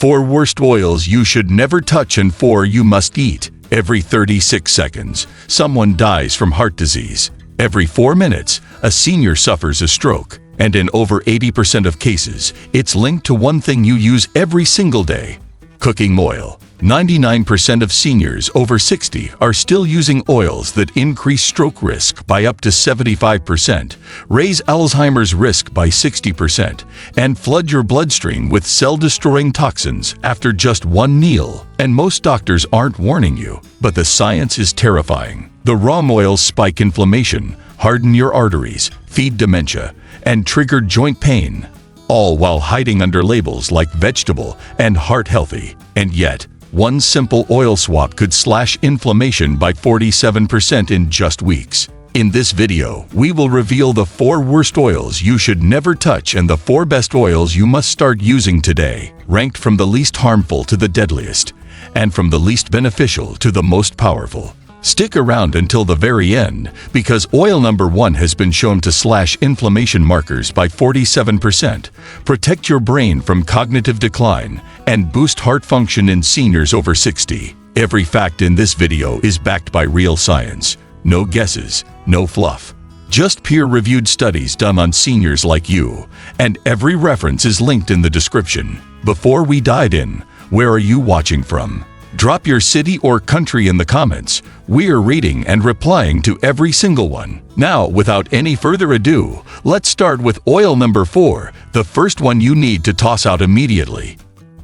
4 worst oils you should never touch and 4 you must eat. Every 36 seconds, someone dies from heart disease. Every 4 minutes, a senior suffers a stroke. And in over 80% of cases, it's linked to one thing you use every single day: cooking oil. 99% of seniors over 60 are still using oils that increase stroke risk by up to 75%, raise Alzheimer's risk by 60%, and flood your bloodstream with cell-destroying toxins after just one meal. And most doctors aren't warning you, but the science is terrifying. The raw oils spike inflammation, harden your arteries, feed dementia, and trigger joint pain, all while hiding under labels like vegetable and heart healthy. And yet, one simple oil swap could slash inflammation by 47% in just weeks. In this video, we will reveal the 4 worst oils you should never touch and the 4 best oils you must start using today, ranked from the least harmful to the deadliest, and from the least beneficial to the most powerful. Stick around until the very end, because oil number 1 has been shown to slash inflammation markers by 47%, protect your brain from cognitive decline, and boost heart function in seniors over 60. Every fact in this video is backed by real science. No guesses, no fluff. Just peer-reviewed studies done on seniors like you, and every reference is linked in the description. Before we dive in, where are you watching from? Drop your city or country in the comments. We're reading and replying to every single one. Now, without any further ado, let's start with oil number 4, the first one you need to toss out immediately.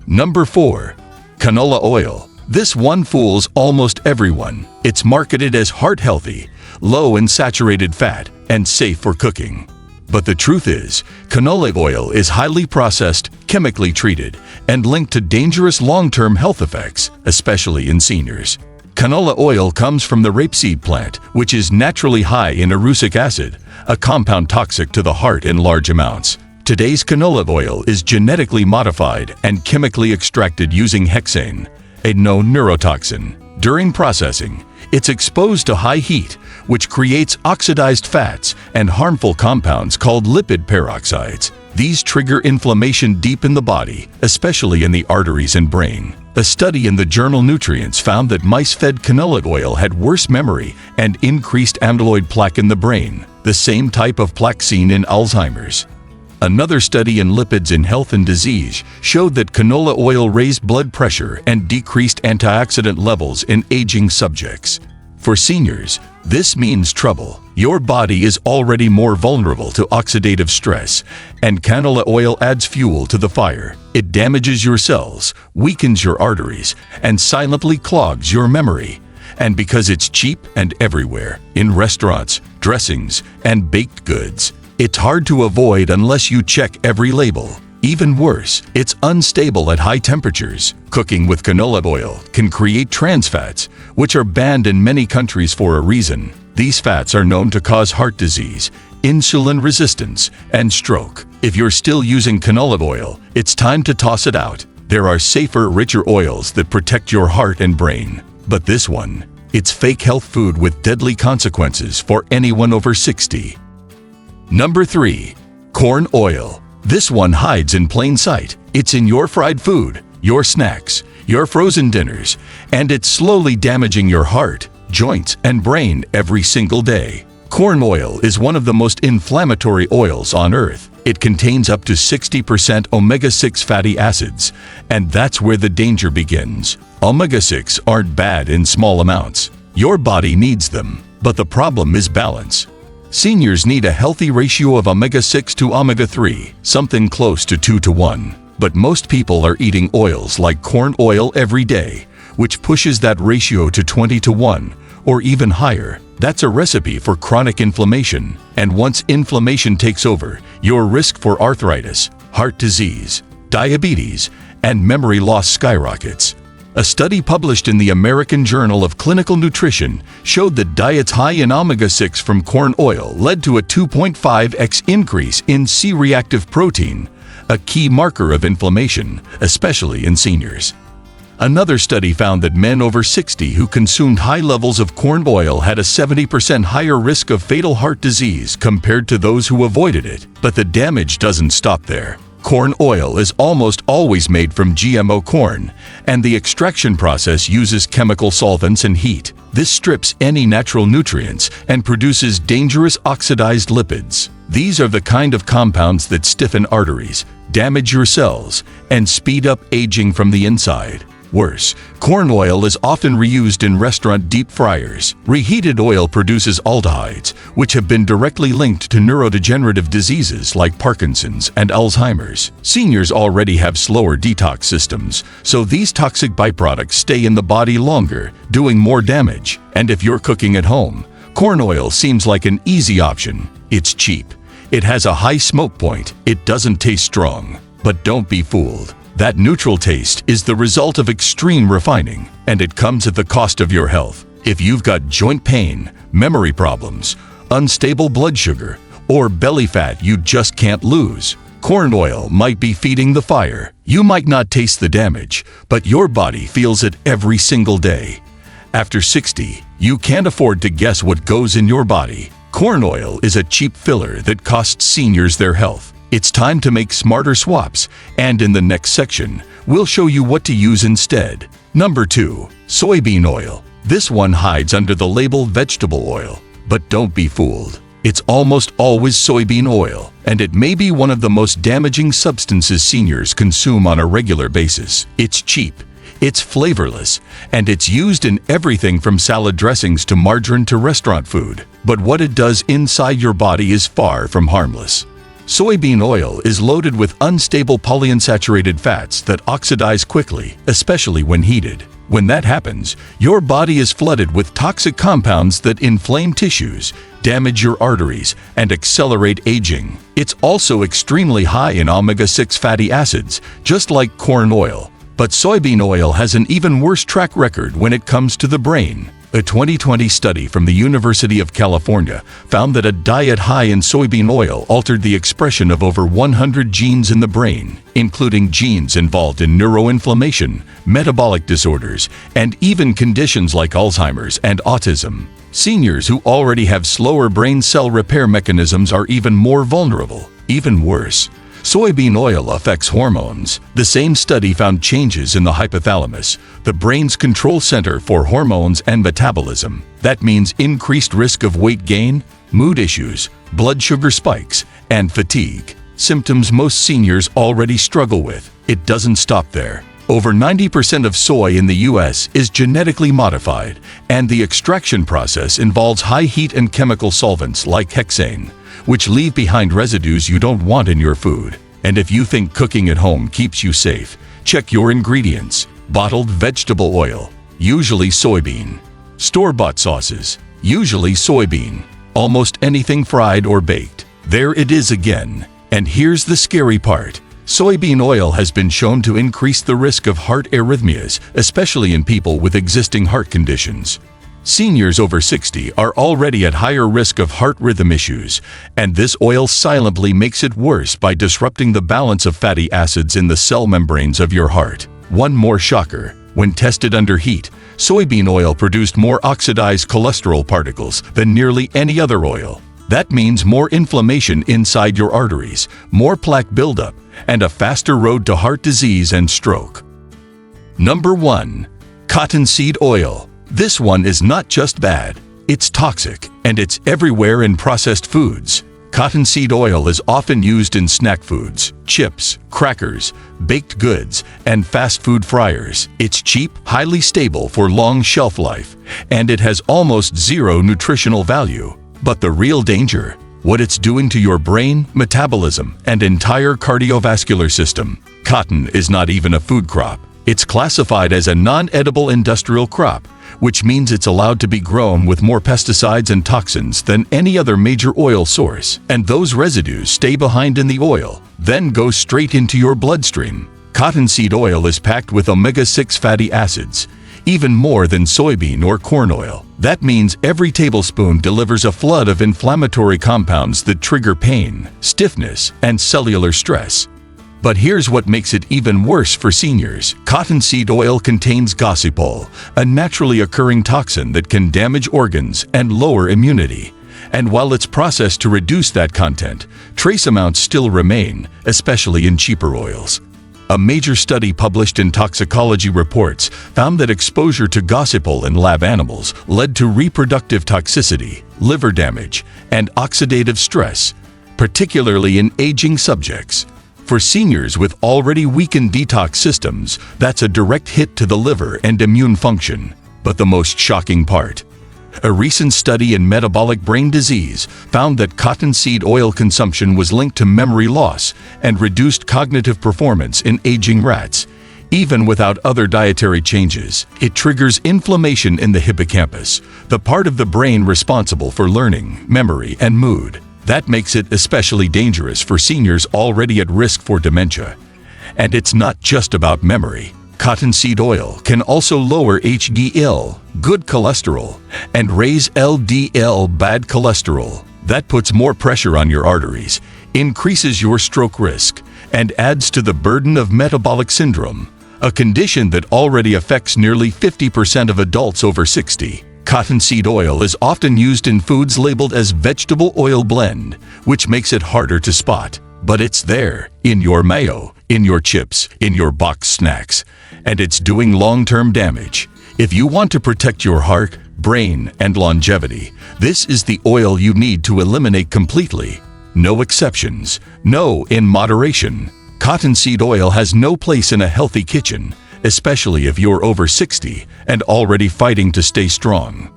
Number 4. Canola oil. This one fools almost everyone. It's marketed as heart-healthy, low in saturated fat, and safe for cooking. But the truth is, canola oil is highly processed, chemically treated, and linked to dangerous long-term health effects, especially in seniors. Canola oil comes from the rapeseed plant, which is naturally high in erucic acid, a compound toxic to the heart in large amounts. Today's canola oil is genetically modified and chemically extracted using hexane, a known neurotoxin. During processing, it's exposed to high heat, which creates oxidized fats and harmful compounds called lipid peroxides. These trigger inflammation deep in the body, especially in the arteries and brain. A study in the journal Nutrients found that mice fed canola oil had worse memory and increased amyloid plaque in the brain, the same type of plaque seen in Alzheimer's. Another study in lipids in health and disease showed that canola oil raised blood pressure and decreased antioxidant levels in aging subjects. For seniors, this means trouble. Your body is already more vulnerable to oxidative stress, and canola oil adds fuel to the fire. It damages your cells, weakens your arteries, and silently clogs your memory. And because it's cheap and everywhere, in restaurants, dressings, and baked goods, it's hard to avoid unless you check every label. Even worse, it's unstable at high temperatures. Cooking with canola oil can create trans fats, which are banned in many countries for a reason. These fats are known to cause heart disease, insulin resistance, and stroke. If you're still using canola oil, it's time to toss it out. There are safer, richer oils that protect your heart and brain. But this one, it's fake health food with deadly consequences for anyone over 60. Number 3. Corn oil. This one hides in plain sight. It's in your fried food, your snacks, your frozen dinners, and it's slowly damaging your heart, joints, and brain every single day. Corn oil is one of the most inflammatory oils on earth. It contains up to 60% omega-6 fatty acids, and that's where the danger begins. Omega-6 aren't bad in small amounts. Your body needs them, but the problem is balance. Seniors need a healthy ratio of omega-6 to omega-3, something close to 2 to 1. But most people are eating oils like corn oil every day, which pushes that ratio to 20 to 1, or even higher. That's a recipe for chronic inflammation. And once inflammation takes over, your risk for arthritis, heart disease, diabetes, and memory loss skyrockets. A study published in the American Journal of Clinical Nutrition showed that diets high in omega-6 from corn oil led to a 2.5x increase in C-reactive protein, a key marker of inflammation, especially in seniors. Another study found that men over 60 who consumed high levels of corn oil had a 70% higher risk of fatal heart disease compared to those who avoided it. But the damage doesn't stop there. Corn oil is almost always made from GMO corn, and the extraction process uses chemical solvents and heat. This strips any natural nutrients and produces dangerous oxidized lipids. These are the kind of compounds that stiffen arteries, damage your cells, and speed up aging from the inside. Worse, corn oil is often reused in restaurant deep fryers. Reheated oil produces aldehydes, which have been directly linked to neurodegenerative diseases like Parkinson's and Alzheimer's. Seniors already have slower detox systems, so these toxic byproducts stay in the body longer, doing more damage. And if you're cooking at home, corn oil seems like an easy option. It's cheap. It has a high smoke point. It doesn't taste strong. But don't be fooled. That neutral taste is the result of extreme refining, and it comes at the cost of your health. If you've got joint pain, memory problems, unstable blood sugar, or belly fat you just can't lose, corn oil might be feeding the fire. You might not taste the damage, but your body feels it every single day. After 60, you can't afford to guess what goes in your body. Corn oil is a cheap filler that costs seniors their health. It's time to make smarter swaps, and in the next section, we'll show you what to use instead. Number 2. Soybean oil. This one hides under the label vegetable oil, but don't be fooled. It's almost always soybean oil, and it may be one of the most damaging substances seniors consume on a regular basis. It's cheap, it's flavorless, and it's used in everything from salad dressings to margarine to restaurant food. But what it does inside your body is far from harmless. Soybean oil is loaded with unstable polyunsaturated fats that oxidize quickly, especially when heated. When that happens, your body is flooded with toxic compounds that inflame tissues, damage your arteries, and accelerate aging. It's also extremely high in omega-6 fatty acids, just like corn oil. But soybean oil has an even worse track record when it comes to the brain. A 2020 study from the University of California found that a diet high in soybean oil altered the expression of over 100 genes in the brain, including genes involved in neuroinflammation, metabolic disorders, and even conditions like Alzheimer's and autism. Seniors who already have slower brain cell repair mechanisms are even more vulnerable. Even worse, soybean oil affects hormones. The same study found changes in the hypothalamus, the brain's control center for hormones and metabolism. That means increased risk of weight gain, mood issues, blood sugar spikes, and fatigue. Symptoms most seniors already struggle with. It doesn't stop there. Over 90% of soy in the US is genetically modified, and the extraction process involves high heat and chemical solvents like hexane, which leave behind residues you don't want in your food. And if you think cooking at home keeps you safe, check your ingredients. Bottled vegetable oil, usually soybean. Store-bought sauces, usually soybean. Almost anything fried or baked. There it is again. And here's the scary part. Soybean oil has been shown to increase the risk of heart arrhythmias, especially in people with existing heart conditions. Seniors over 60 are already at higher risk of heart rhythm issues, and this oil silently makes it worse by disrupting the balance of fatty acids in the cell membranes of your heart. One more shocker. When tested under heat, soybean oil produced more oxidized cholesterol particles than nearly any other oil. That means more inflammation inside your arteries, more plaque buildup, and a faster road to heart disease and stroke. Number 1. Cottonseed oil. This one is not just bad, it's toxic, and it's everywhere in processed foods. Cottonseed oil is often used in snack foods, chips, crackers, baked goods, and fast food fryers. It's cheap, highly stable for long shelf life, and it has almost zero nutritional value. But the real danger? What it's doing to your brain, metabolism, and entire cardiovascular system. Cotton is not even a food crop. It's classified as a non-edible industrial crop, which means it's allowed to be grown with more pesticides and toxins than any other major oil source. And those residues stay behind in the oil, then go straight into your bloodstream. Cottonseed oil is packed with omega-6 fatty acids, even more than soybean or corn oil. That means every tablespoon delivers a flood of inflammatory compounds that trigger pain, stiffness, and cellular stress. But here's what makes it even worse for seniors. Cottonseed oil contains gossypol, a naturally occurring toxin that can damage organs and lower immunity. And while it's processed to reduce that content, trace amounts still remain, especially in cheaper oils. A major study published in Toxicology Reports found that exposure to gossypol in lab animals led to reproductive toxicity, liver damage, and oxidative stress, particularly in aging subjects. For seniors with already weakened detox systems, that's a direct hit to the liver and immune function. But the most shocking part: a recent study in metabolic brain disease found that cottonseed oil consumption was linked to memory loss and reduced cognitive performance in aging rats. Even without other dietary changes, it triggers inflammation in the hippocampus, the part of the brain responsible for learning, memory, and mood. That makes it especially dangerous for seniors already at risk for dementia. And it's not just about memory. Cottonseed oil can also lower HDL, good cholesterol, and raise LDL, bad cholesterol. That puts more pressure on your arteries, increases your stroke risk, and adds to the burden of metabolic syndrome, a condition that already affects nearly 50% of adults over 60. Cottonseed oil is often used in foods labeled as vegetable oil blend, which makes it harder to spot. But it's there, in your mayo, in your chips, in your boxed snacks, and it's doing long-term damage. If you want to protect your heart, brain, and longevity, this is the oil you need to eliminate completely. No exceptions, no in moderation. Cottonseed oil has no place in a healthy kitchen, especially if you're over 60 and already fighting to stay strong.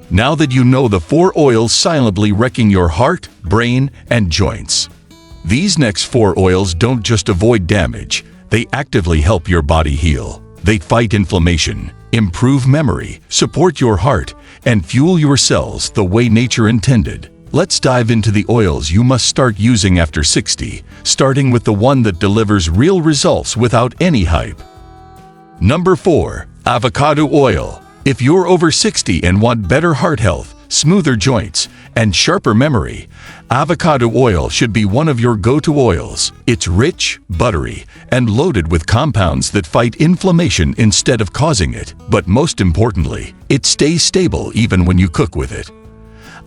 Now that you know the 4 oils silently wrecking your heart, brain, and joints, these next 4 oils don't just avoid damage, they actively help your body heal. They fight inflammation, improve memory, support your heart, and fuel your cells the way nature intended. Let's dive into the oils you must start using after 60, starting with the one that delivers real results without any hype. Number 4. Avocado oil. If you're over 60 and want better heart health, smoother joints, and sharper memory, avocado oil should be one of your go-to oils. It's rich, buttery, and loaded with compounds that fight inflammation instead of causing it. But most importantly, it stays stable even when you cook with it.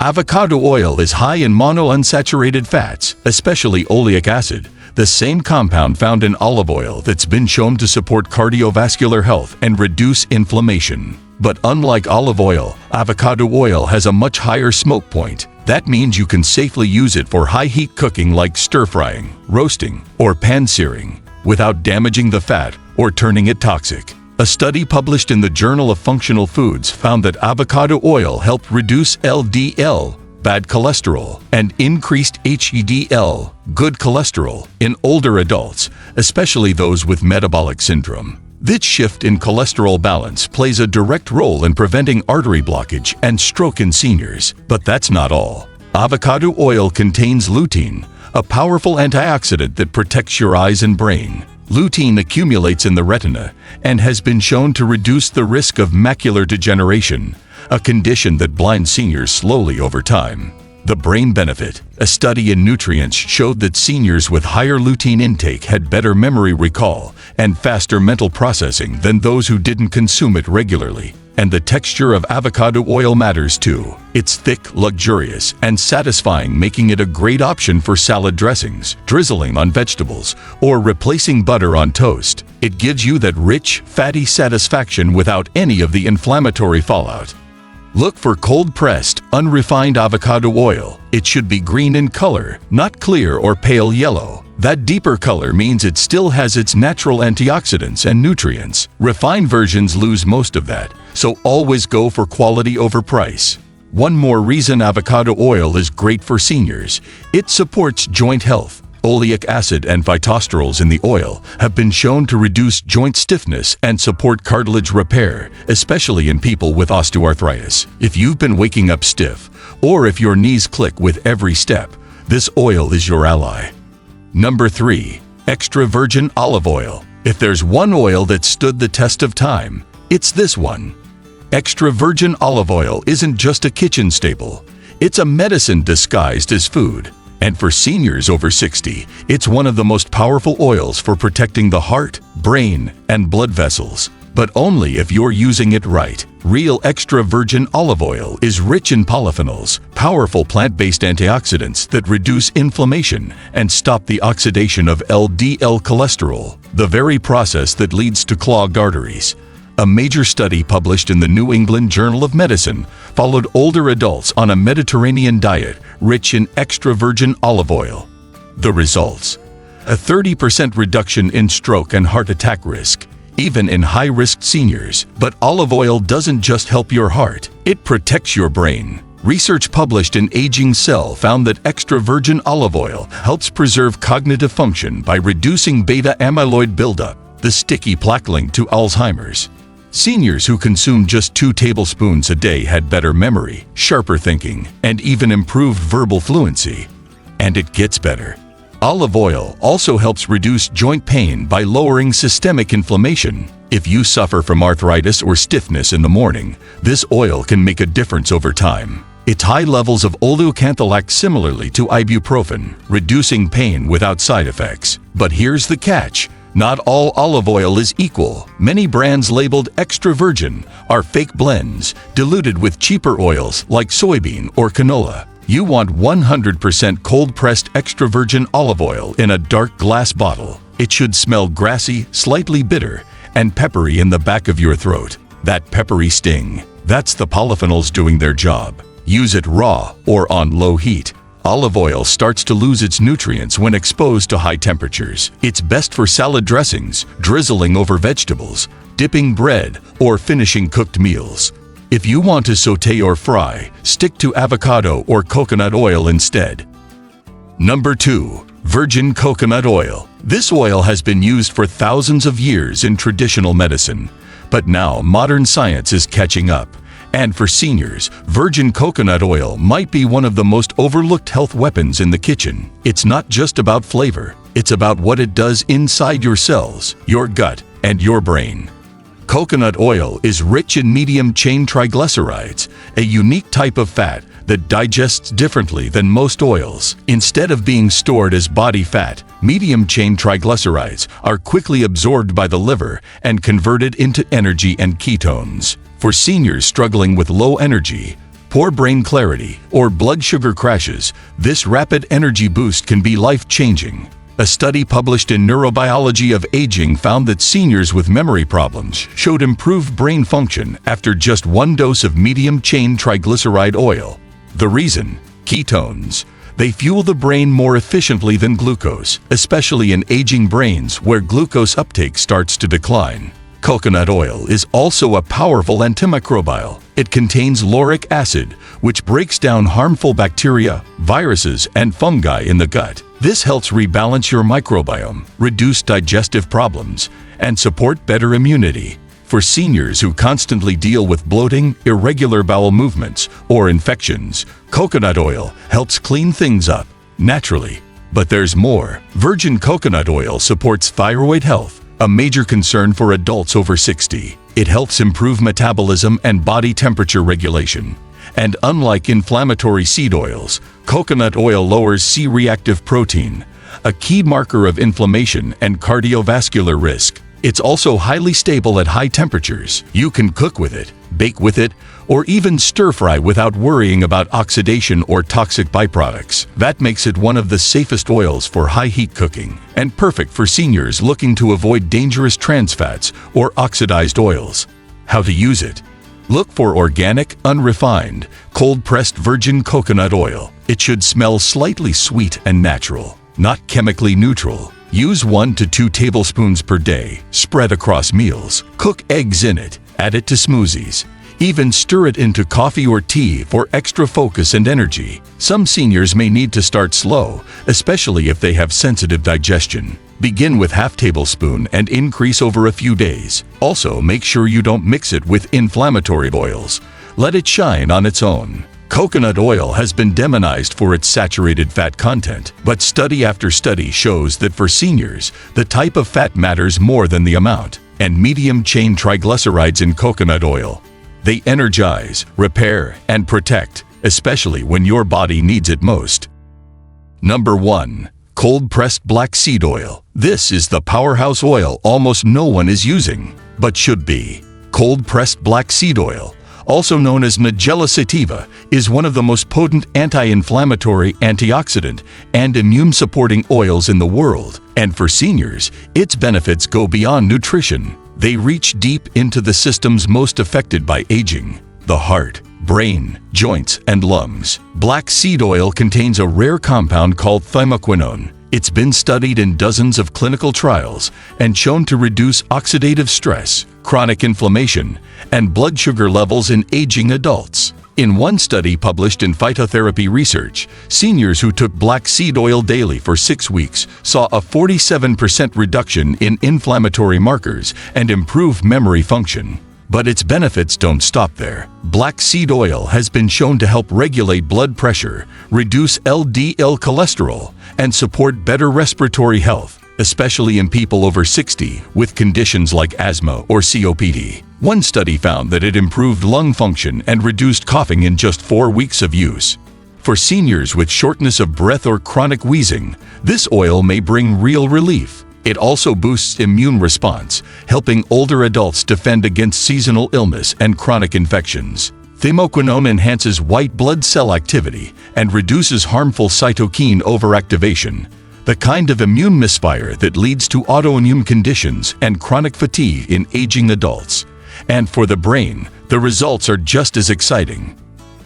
Avocado oil is high in monounsaturated fats, especially oleic acid, the same compound found in olive oil that's been shown to support cardiovascular health and reduce inflammation. But unlike olive oil, avocado oil has a much higher smoke point. That means you can safely use it for high-heat cooking like stir-frying, roasting, or pan-searing, without damaging the fat or turning it toxic. A study published in the Journal of Functional Foods found that avocado oil helped reduce LDL, bad cholesterol, and increased HDL, good cholesterol, in older adults, especially those with metabolic syndrome. This shift in cholesterol balance plays a direct role in preventing artery blockage and stroke in seniors. But that's not all. Avocado oil contains lutein, a powerful antioxidant that protects your eyes and brain. Lutein accumulates in the retina and has been shown to reduce the risk of macular degeneration, a condition that blinds seniors slowly over time. The brain benefit. A study in Nutrients showed that seniors with higher lutein intake had better memory recall and faster mental processing than those who didn't consume it regularly. And the texture of avocado oil matters too. It's thick, luxurious, and satisfying, making it a great option for salad dressings, drizzling on vegetables, or replacing butter on toast. It gives you that rich, fatty satisfaction without any of the inflammatory fallout. Look for cold-pressed, unrefined avocado oil. It should be green in color, not clear or pale yellow. That deeper color means it still has its natural antioxidants and nutrients. Refined versions lose most of that, so always go for quality over price. One more reason avocado oil is great for seniors: it supports joint health. Oleic acid and phytosterols in the oil have been shown to reduce joint stiffness and support cartilage repair, especially in people with osteoarthritis. If you've been waking up stiff, or if your knees click with every step, this oil is your ally. Number 3. Extra virgin olive oil. If there's one oil that stood the test of time, it's this one. Extra virgin olive oil isn't just a kitchen staple. It's a medicine disguised as food. And for seniors over 60, it's one of the most powerful oils for protecting the heart, brain, and blood vessels. but only if you're using it right. Real extra virgin olive oil is rich in polyphenols, powerful plant-based antioxidants that reduce inflammation and stop the oxidation of LDL cholesterol, the very process that leads to clogged arteries. A major study published in the New England Journal of Medicine followed older adults on a Mediterranean diet rich in extra virgin olive oil. The results: a 30% reduction in stroke and heart attack risk, even in high-risk seniors. But olive oil doesn't just help your heart, it protects your brain. Research published in Aging Cell found that extra virgin olive oil helps preserve cognitive function by reducing beta amyloid buildup, the sticky plaque linked to Alzheimer's. Seniors who consumed just 2 tablespoons a day had better memory, sharper thinking, and even improved verbal fluency. And it gets better. Olive oil also helps reduce joint pain by lowering systemic inflammation. If you suffer from arthritis or stiffness in the morning, this oil can make a difference over time. Its high levels of oleocanthal act similarly to ibuprofen, reducing pain without side effects. But here's the catch. Not all olive oil is equal. Many brands labeled extra virgin are fake blends, diluted with cheaper oils like soybean or canola. You want 100% cold-pressed extra virgin olive oil in a dark glass bottle. It should smell grassy, slightly bitter, and peppery in the back of your throat. That peppery sting, that's the polyphenols doing their job. Use it raw or on low heat. Olive oil starts to lose its nutrients when exposed to high temperatures. It's best for salad dressings, drizzling over vegetables, dipping bread, or finishing cooked meals. If you want to sauté or fry, stick to avocado or coconut oil instead. Number 2. Virgin coconut oil. This oil has been used for thousands of years in traditional medicine, but now modern science is catching up. And for seniors, virgin coconut oil might be one of the most overlooked health weapons in the kitchen. It's not just about flavor, it's about what it does inside your cells, your gut, and your brain. Coconut oil is rich in medium-chain triglycerides, a unique type of fat that digests differently than most oils. Instead of being stored as body fat, medium-chain triglycerides are quickly absorbed by the liver and converted into energy and ketones. For seniors struggling with low energy, poor brain clarity, or blood sugar crashes, this rapid energy boost can be life-changing. A study published in Neurobiology of Aging found that seniors with memory problems showed improved brain function after just 1 dose of medium-chain triglyceride oil. The reason? Ketones. They fuel the brain more efficiently than glucose, especially in aging brains where glucose uptake starts to decline. Coconut oil is also a powerful antimicrobial. It contains lauric acid, which breaks down harmful bacteria, viruses, and fungi in the gut. This helps rebalance your microbiome, reduce digestive problems, and support better immunity. For seniors who constantly deal with bloating, irregular bowel movements, or infections, coconut oil helps clean things up naturally. But there's more. Virgin coconut oil supports thyroid health, a major concern for adults over 60. It helps improve metabolism and body temperature regulation. And unlike inflammatory seed oils, coconut oil lowers C-reactive protein, a key marker of inflammation and cardiovascular risk. It's also highly stable at high temperatures. You can cook with it, bake with it, or even stir-fry without worrying about oxidation or toxic byproducts. That makes it one of the safest oils for high-heat cooking, and perfect for seniors looking to avoid dangerous trans fats or oxidized oils. How to use it? Look for organic, unrefined, cold-pressed virgin coconut oil. It should smell slightly sweet and natural, not chemically neutral. Use 1 to 2 tablespoons per day, spread across meals. Cook eggs in it, add it to smoothies. Even stir it into coffee or tea for extra focus and energy. Some seniors may need to start slow, especially if they have sensitive digestion. Begin with ½ tablespoon and increase over a few days. Also, make sure you don't mix it with inflammatory oils. Let it shine on its own. Coconut oil has been demonized for its saturated fat content, but study after study shows that for seniors, the type of fat matters more than the amount. And medium-chain triglycerides in coconut oil. They energize, repair, and protect, especially when your body needs it most. Number 1. Cold-pressed black seed oil. This is the powerhouse oil almost no one is using. but should be. Cold-pressed black seed oil, also known as Nigella sativa, is one of the most potent anti-inflammatory, antioxidant, and immune-supporting oils in the world. And for seniors, its benefits go beyond nutrition. They reach deep into the systems most affected by aging: the heart, brain, joints, and lungs. Black seed oil contains a rare compound called thymoquinone. It's been studied in dozens of clinical trials and shown to reduce oxidative stress, chronic inflammation, and blood sugar levels in aging adults. In one study published in Phytotherapy Research, seniors who took black seed oil daily for 6 weeks saw a 47% reduction in inflammatory markers and improved memory function. But its benefits don't stop there. Black seed oil has been shown to help regulate blood pressure, reduce LDL cholesterol, and support better respiratory health, especially in people over 60 with conditions like asthma or COPD. One study found that it improved lung function and reduced coughing in just 4 weeks of use. For seniors with shortness of breath or chronic wheezing, this oil may bring real relief. It also boosts immune response, helping older adults defend against seasonal illness and chronic infections. Thymoquinone enhances white blood cell activity and reduces harmful cytokine overactivation, the kind of immune misfire that leads to autoimmune conditions and chronic fatigue in aging adults. And for the brain, the results are just as exciting.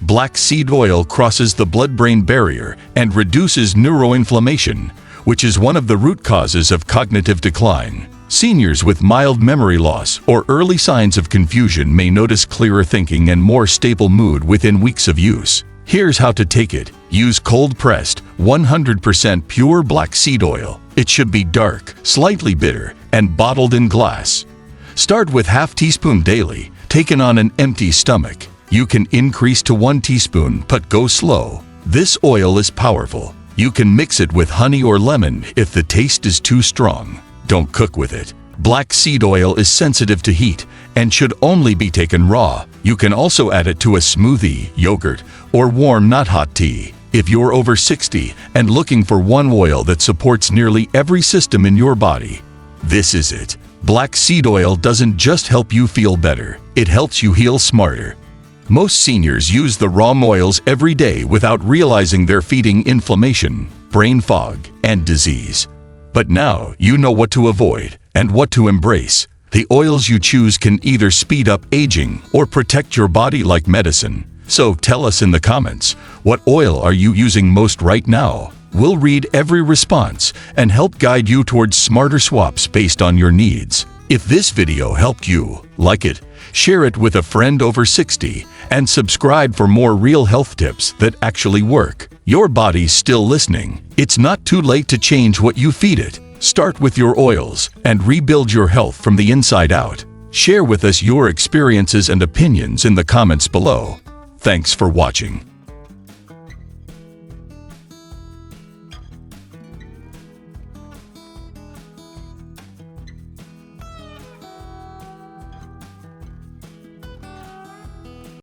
Black seed oil crosses the blood-brain barrier and reduces neuroinflammation, which is one of the root causes of cognitive decline. Seniors with mild memory loss or early signs of confusion may notice clearer thinking and more stable mood within weeks of use. Here's how to take it. Use cold-pressed, 100% pure black seed oil. It should be dark, slightly bitter, and bottled in glass. Start with ½ teaspoon daily, taken on an empty stomach. You can increase to 1 teaspoon, but go slow. This oil is powerful. You can mix it with honey or lemon if the taste is too strong. Don't cook with it. Black seed oil is sensitive to heat and should only be taken raw. You can also add it to a smoothie, yogurt, or warm not hot tea. If you're over 60 and looking for one oil that supports nearly every system in your body, this is it. Black seed oil doesn't just help you feel better, it helps you heal smarter. Most seniors use the raw oils every day without realizing they're feeding inflammation, brain fog, and disease. But now you know what to avoid and what to embrace. The oils you choose can either speed up aging or protect your body like medicine. So tell us in the comments, what oil are you using most right now? We'll read every response and help guide you towards smarter swaps based on your needs. If this video helped you, like it, share it with a friend over 60, and subscribe for more real health tips that actually work. Your body's still listening. It's not too late to change what you feed it. Start with your oils and rebuild your health from the inside out. Share with us your experiences and opinions in the comments below. Thanks for watching.